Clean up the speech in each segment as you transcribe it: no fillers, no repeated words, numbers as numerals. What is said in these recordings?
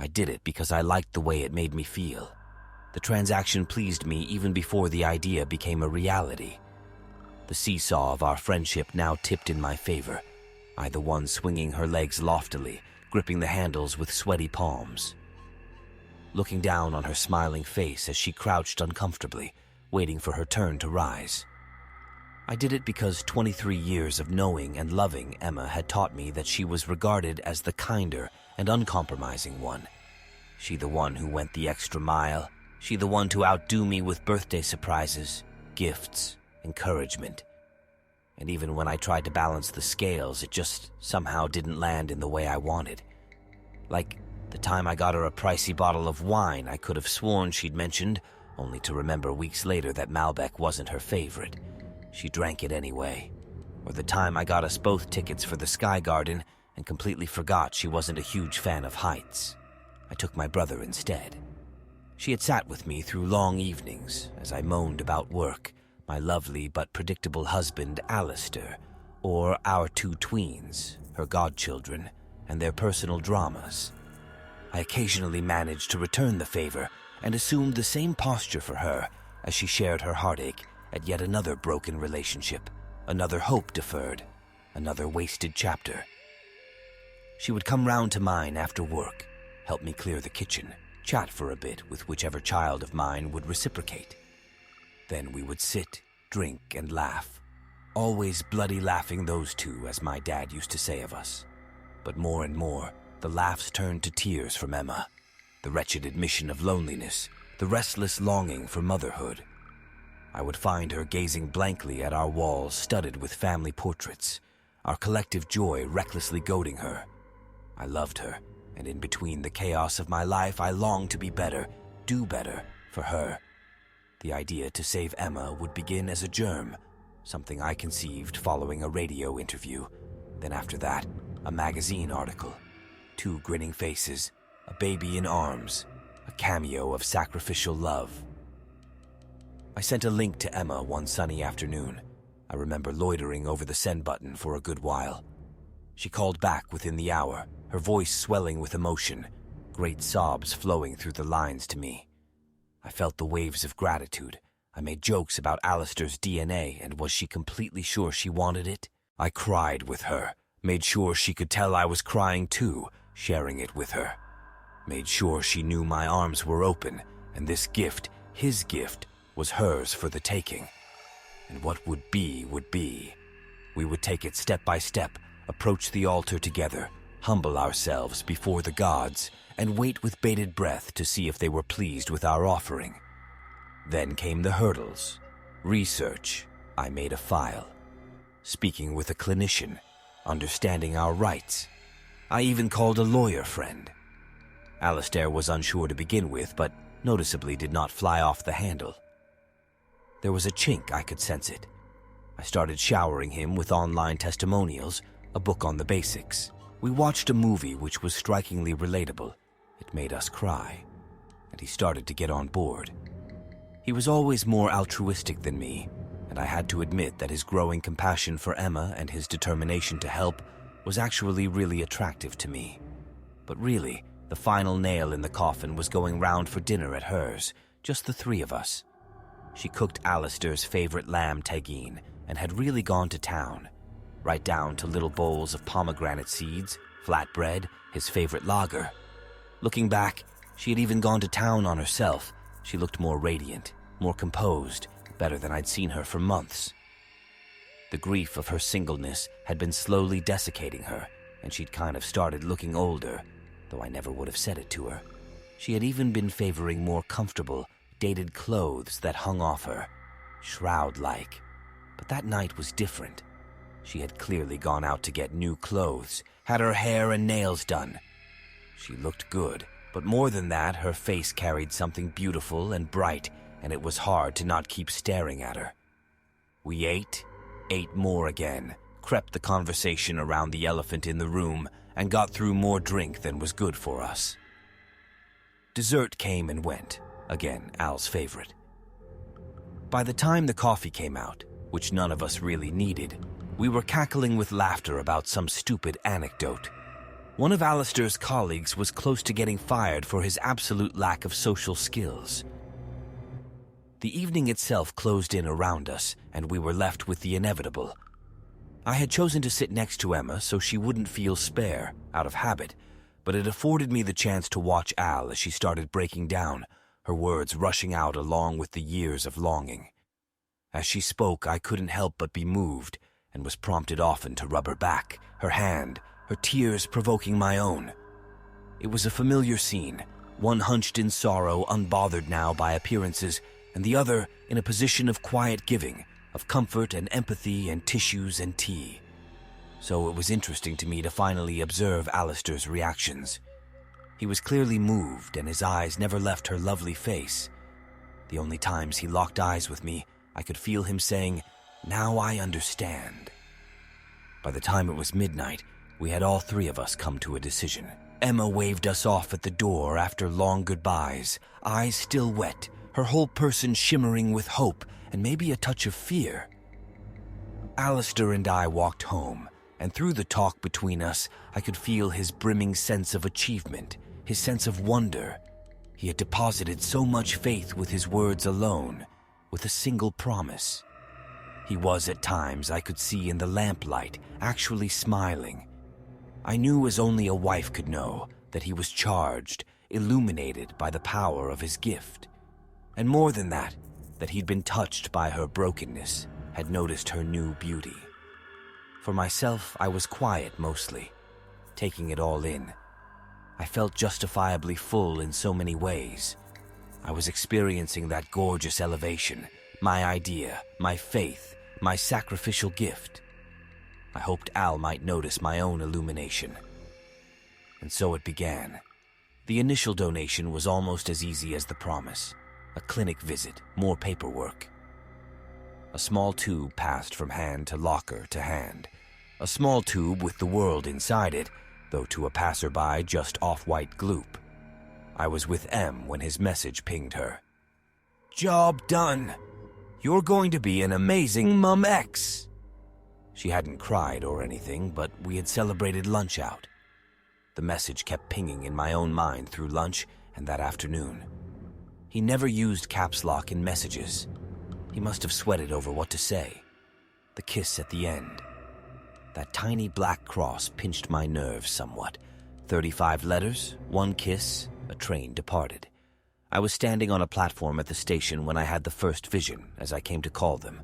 I did it because I liked the way it made me feel. The transaction pleased me even before the idea became a reality. The seesaw of our friendship now tipped in my favor, I the one swinging her legs loftily, gripping the handles with sweaty palms. Looking down on her smiling face as she crouched uncomfortably, waiting for her turn to rise. I did it because 23 years of knowing and loving Emma had taught me that she was regarded as the kinder and uncompromising one. She the one who went the extra mile, she the one to outdo me with birthday surprises, gifts, encouragement. And even when I tried to balance the scales, it just somehow didn't land in the way I wanted. Like the time I got her a pricey bottle of wine I could have sworn she'd mentioned, only to remember weeks later that Malbec wasn't her favorite. She drank it anyway. Or the time I got us both tickets for the Sky Garden and completely forgot she wasn't a huge fan of heights. I took my brother instead. She had sat with me through long evenings as I moaned about work, my lovely but predictable husband, Alistair, or our two tweens, her godchildren, and their personal dramas. I occasionally managed to return the favor and assumed the same posture for her as she shared her heartache at yet another broken relationship, another hope deferred, another wasted chapter. She would come round to mine after work, help me clear the kitchen, chat for a bit with whichever child of mine would reciprocate. Then we would sit, drink, and laugh, always bloody laughing those two, as my dad used to say of us. But more and more, the laughs turned to tears from Emma, the wretched admission of loneliness, the restless longing for motherhood. I would find her gazing blankly at our walls studded with family portraits, our collective joy recklessly goading her. I loved her, and in between the chaos of my life, I longed to be better, do better, for her. The idea to save Emma would begin as a germ, something I conceived following a radio interview. Then after that, a magazine article, 2 grinning faces, a baby in arms, a cameo of sacrificial love. I sent a link to Emma one sunny afternoon. I remember loitering over the send button for a good while. She called back within the hour, her voice swelling with emotion, great sobs flowing through the lines to me. I felt the waves of gratitude. I made jokes about Alistair's DNA, and was she completely sure she wanted it? I cried with her, made sure she could tell I was crying too, sharing it with her. Made sure she knew my arms were open, and this gift, his gift, was hers for the taking. And what would be, would be. We would take it step by step, approach the altar together, humble ourselves before the gods, and wait with bated breath to see if they were pleased with our offering. Then came the hurdles. Research. I made a file. Speaking with a clinician, understanding our rights. I even called a lawyer friend. Alistair was unsure to begin with, but noticeably did not fly off the handle. There was a chink, I could sense it. I started showering him with online testimonials, a book on the basics. We watched a movie which was strikingly relatable. It made us cry, and he started to get on board. He was always more altruistic than me, and I had to admit that his growing compassion for Emma and his determination to help was actually really attractive to me. But really, the final nail in the coffin was going round for dinner at hers, just the 3 of us. She cooked Alistair's favorite lamb tagine and had really gone to town, right down to little bowls of pomegranate seeds, flatbread, his favorite lager. Looking back, she had even gone to town on herself. She looked more radiant, more composed, better than I'd seen her for months. The grief of her singleness had been slowly desiccating her, and she'd kind of started looking older, though I never would have said it to her. She had even been favoring more comfortable, dated clothes that hung off her, shroud-like. But that night was different. She had clearly gone out to get new clothes, had her hair and nails done. She looked good, but more than that, her face carried something beautiful and bright, and it was hard to not keep staring at her. We ate more again, crept the conversation around the elephant in the room, and got through more drink than was good for us. Dessert came and went, again Al's favorite. By the time the coffee came out, which none of us really needed, we were cackling with laughter about some stupid anecdote. One of Alistair's colleagues was close to getting fired for his absolute lack of social skills. The evening itself closed in around us, and we were left with the inevitable. I had chosen to sit next to Emma so she wouldn't feel spare, out of habit, but it afforded me the chance to watch Al as she started breaking down, her words rushing out along with the years of longing. As she spoke, I couldn't help but be moved, and was prompted often to rub her back, her hand, her tears provoking my own. It was a familiar scene, one hunched in sorrow, unbothered now by appearances, and the other in a position of quiet giving, of comfort and empathy and tissues and tea. So it was interesting to me to finally observe Alistair's reactions. He was clearly moved, and his eyes never left her lovely face. The only times he locked eyes with me, I could feel him saying, "Now I understand." By the time it was midnight, we had all three of us come to a decision. Emma waved us off at the door after long goodbyes, eyes still wet, her whole person shimmering with hope and maybe a touch of fear. Alistair and I walked home, and through the talk between us, I could feel his brimming sense of achievement, his sense of wonder. He had deposited so much faith with his words alone, with a single promise. He was at times, I could see in the lamplight, actually smiling. I knew as only a wife could know that he was charged, illuminated by the power of his gift. And more than that he'd been touched by her brokenness, had noticed her new beauty. For myself, I was quiet mostly, taking it all in. I felt justifiably full in so many ways. I was experiencing that gorgeous elevation, my idea, my faith, my sacrificial gift. I hoped Al might notice my own illumination. And so it began. The initial donation was almost as easy as the promise. A clinic visit, more paperwork. A small tube passed from hand to locker to hand. A small tube with the world inside it, though to a passerby just off-white gloop. I was with M when his message pinged her. "Job done. You're going to be an amazing Mum X." She hadn't cried or anything, but we had celebrated lunch out. The message kept pinging in my own mind through lunch and that afternoon. He never used caps lock in messages. He must have sweated over what to say. The kiss at the end. That tiny black cross pinched my nerves somewhat. 35 letters, one kiss, a train departed. I was standing on a platform at the station when I had the first vision, as I came to call them.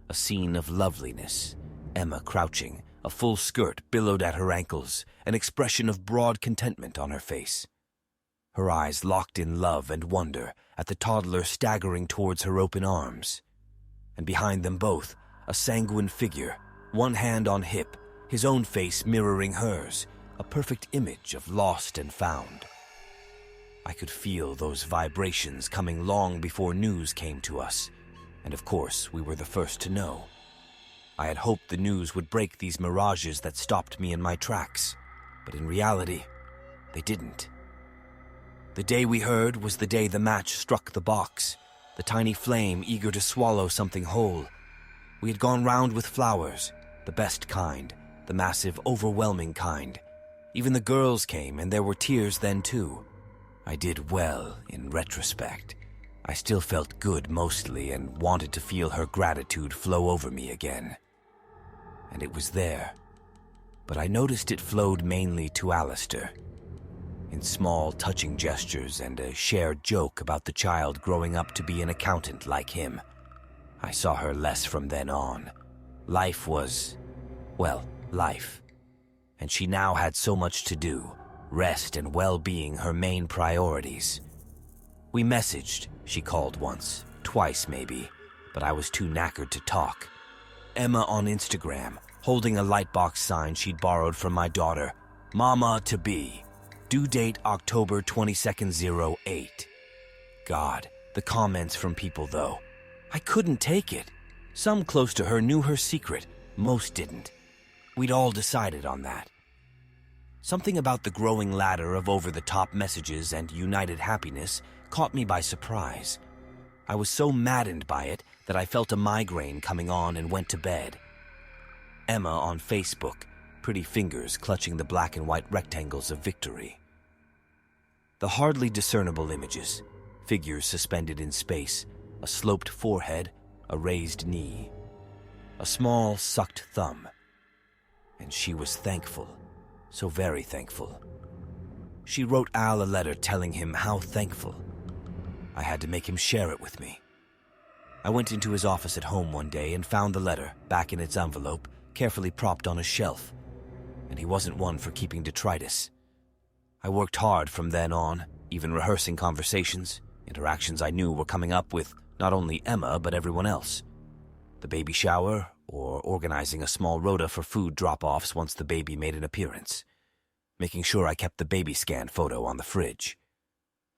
A scene of loveliness. Emma crouching, a full skirt billowed at her ankles, an expression of broad contentment on her face. Her eyes locked in love and wonder at the toddler staggering towards her open arms. And behind them both, a sanguine figure, one hand on hip, his own face mirroring hers, a perfect image of lost and found. I could feel those vibrations coming long before news came to us, and of course we were the first to know. I had hoped the news would break these mirages that stopped me in my tracks, but in reality, they didn't. The day we heard was the day the match struck the box, the tiny flame eager to swallow something whole. We had gone round with flowers, the best kind, the massive, overwhelming kind. Even the girls came, and there were tears then too. I did well, in retrospect. I still felt good mostly and wanted to feel her gratitude flow over me again. And it was there. But I noticed it flowed mainly to Alistair. In small, touching gestures and a shared joke about the child growing up to be an accountant like him. I saw her less from then on. Life was, well, life. And she now had so much to do, rest and well-being her main priorities. We messaged, she called once, twice maybe, but I was too knackered to talk. Emma on Instagram, holding a lightbox sign she'd borrowed from my daughter, Mama-to-be. Due date October 22nd, 08. God, the comments from people though. I couldn't take it. Some close to her knew her secret, most didn't. We'd all decided on that. Something about the growing ladder of over-the-top messages and united happiness caught me by surprise. I was so maddened by it that I felt a migraine coming on and went to bed. Emma on Facebook, pretty fingers clutching the black and white rectangles of victory. The hardly discernible images, figures suspended in space, a sloped forehead, a raised knee, a small sucked thumb. And she was thankful, so very thankful. She wrote Al a letter telling him how thankful. I had to make him share it with me. I went into his office at home one day and found the letter, back in its envelope, carefully propped on a shelf. And he wasn't one for keeping detritus. I worked hard from then on, even rehearsing conversations, interactions I knew were coming up with not only Emma but everyone else. The baby shower, or organizing a small rota for food drop-offs once the baby made an appearance. Making sure I kept the baby scan photo on the fridge.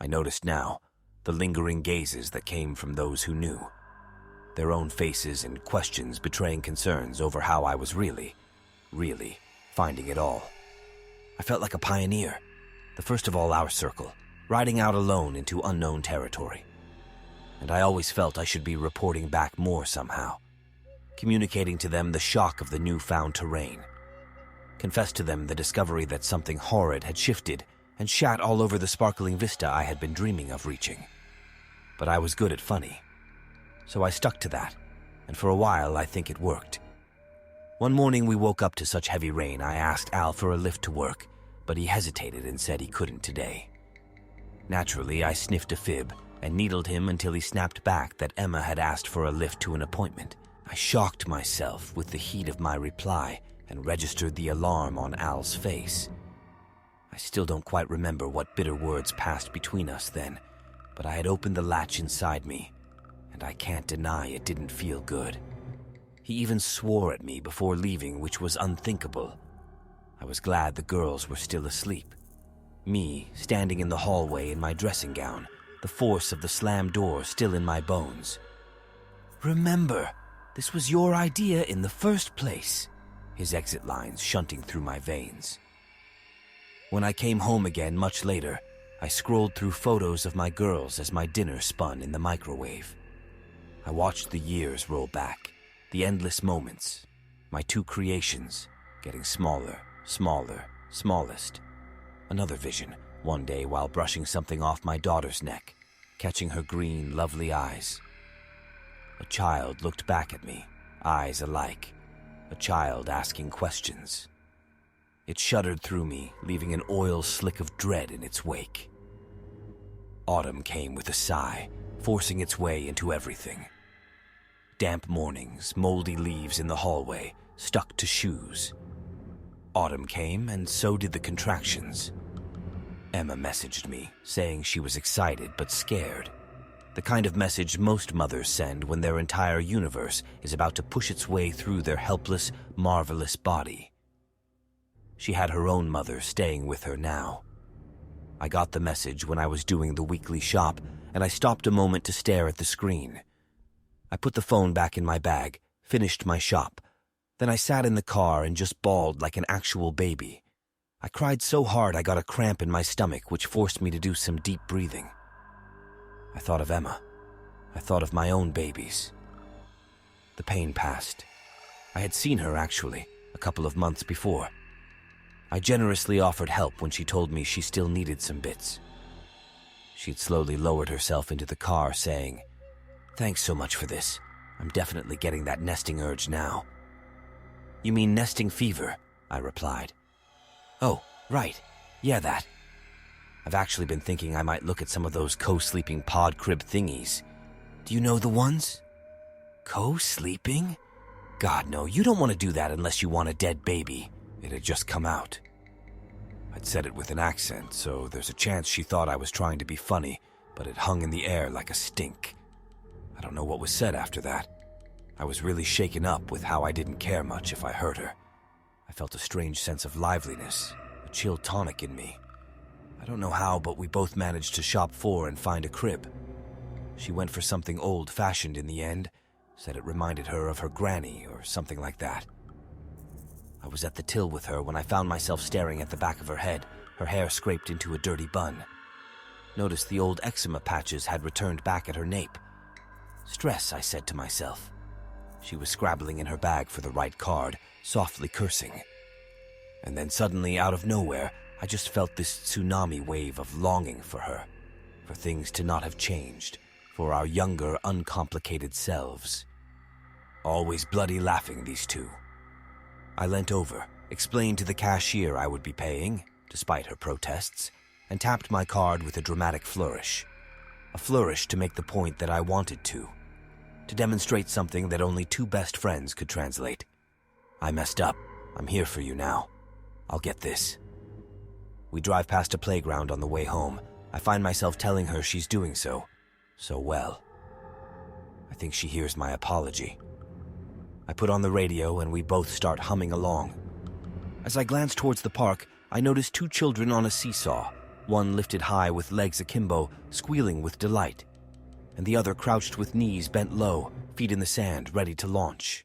I noticed now the lingering gazes that came from those who knew. Their own faces and questions betraying concerns over how I was really finding it all. I felt like a pioneer, the first of all our circle, riding out alone into unknown territory. And I always felt I should be reporting back more somehow, communicating to them the shock of the newfound terrain, confess to them the discovery that something horrid had shifted and shat all over the sparkling vista I had been dreaming of reaching. But I was good at funny, so I stuck to that, and for a while I think it worked. One morning we woke up to such heavy rain I asked Al for a lift to work, but he hesitated and said he couldn't today. Naturally, I sniffed a fib and needled him until he snapped back that Emma had asked for a lift to an appointment. I shocked myself with the heat of my reply and registered the alarm on Al's face. I still don't quite remember what bitter words passed between us then, but I had opened the latch inside me, and I can't deny it didn't feel good. He even swore at me before leaving, which was unthinkable. I was glad the girls were still asleep. Me, standing in the hallway in my dressing gown, the force of the slammed door still in my bones. "Remember, this was your idea in the first place," his exit lines shunting through my veins. When I came home again much later, I scrolled through photos of my girls as my dinner spun in the microwave. I watched the years roll back, the endless moments, my two creations getting smaller, smallest. Another vision, one day while brushing something off my daughter's neck, catching her green, lovely eyes. A child looked back at me, eyes alike, a child asking questions. It shuddered through me, leaving an oil slick of dread in its wake. Autumn came with a sigh, forcing its way into everything. Damp mornings, moldy leaves in the hallway, stuck to shoes. Autumn came, and so did the contractions. Emma messaged me, saying she was excited but scared. The kind of message most mothers send when their entire universe is about to push its way through their helpless, marvelous body. She had her own mother staying with her now. I got the message when I was doing the weekly shop, and I stopped a moment to stare at the screen. I put the phone back in my bag, finished my shop. Then I sat in the car and just bawled like an actual baby. I cried so hard I got a cramp in my stomach, which forced me to do some deep breathing. I thought of Emma. I thought of my own babies. The pain passed. I had seen her, actually, a couple of months before. I generously offered help when she told me she still needed some bits. She'd slowly lowered herself into the car, saying, "Thanks so much for this. I'm definitely getting that nesting urge now." "You mean nesting fever?" I replied. "Oh, right. Yeah, that. I've actually been thinking I might look at some of those co-sleeping pod crib thingies. Do you know the ones?" "Co-sleeping? God, no, you don't want to do that unless you want a dead baby." It had just come out. I'd said it with an accent, so there's a chance she thought I was trying to be funny, but it hung in the air like a stink. I don't know what was said after that. I was really shaken up with how I didn't care much if I hurt her. I felt a strange sense of liveliness, a chill tonic in me. I don't know how, but we both managed to shop for and find a crib. She went for something old-fashioned in the end, said it reminded her of her granny or something like that. I was at the till with her when I found myself staring at the back of her head, her hair scraped into a dirty bun. Noticed the old eczema patches had returned back at her nape. "Stress," I said to myself. She was scrabbling in her bag for the right card, softly cursing. And then suddenly, out of nowhere, I just felt this tsunami wave of longing for her, for things to not have changed, for our younger, uncomplicated selves. Always bloody laughing, these two. I leant over, explained to the cashier I would be paying, despite her protests, and tapped my card with a dramatic flourish. A flourish to make the point that I wanted to demonstrate something that only two best friends could translate. I messed up. I'm here for you now. I'll get this. We drive past a playground on the way home. I find myself telling her she's doing so well. I think she hears my apology. I put on the radio and we both start humming along. As I glance towards the park, I notice two children on a seesaw, one lifted high with legs akimbo, squealing with delight, and the other crouched with knees bent low, feet in the sand, ready to launch.